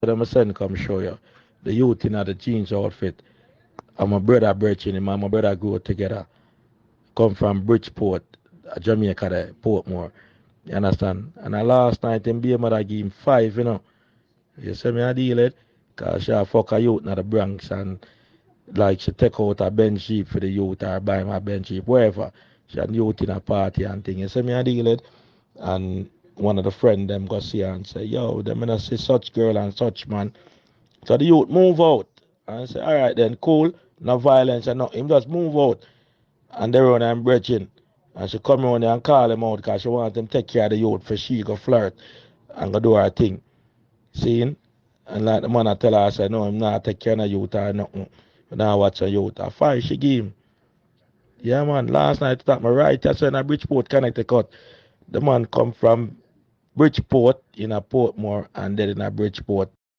them send come show you. The youth in the jeans outfit. And my brother Birchin and my brother grew together. Come from Bridgeport, Jamaica, there, Portmore. You understand? And the last night, him be mother give him 5, you know. You see me, I deal it? Because she a fuck a youth in the Bronx and like she take out a bench sheep for the youth or buy my bench sheep, wherever. She had youth in a party and thing. You see me, I deal it? And one of the friend them go see her and say, yo, them gonna see such girl and such man. So the youth move out. And I say, all right then, cool. No violence and nothing. Just move out. And they run and bridging. And she come around there and call him out because she want him to take care of the youth for she go flirt and go do her thing. Seeing? And like the man I tell her, I said, no, I'm not take care of the youth or nothing. Now watch a youth. A 5 she give him. Yeah man, last night that my right I said in Bridgeport Connecticut. The man come from Bridgeport in a Portmore and then in a Bridgeport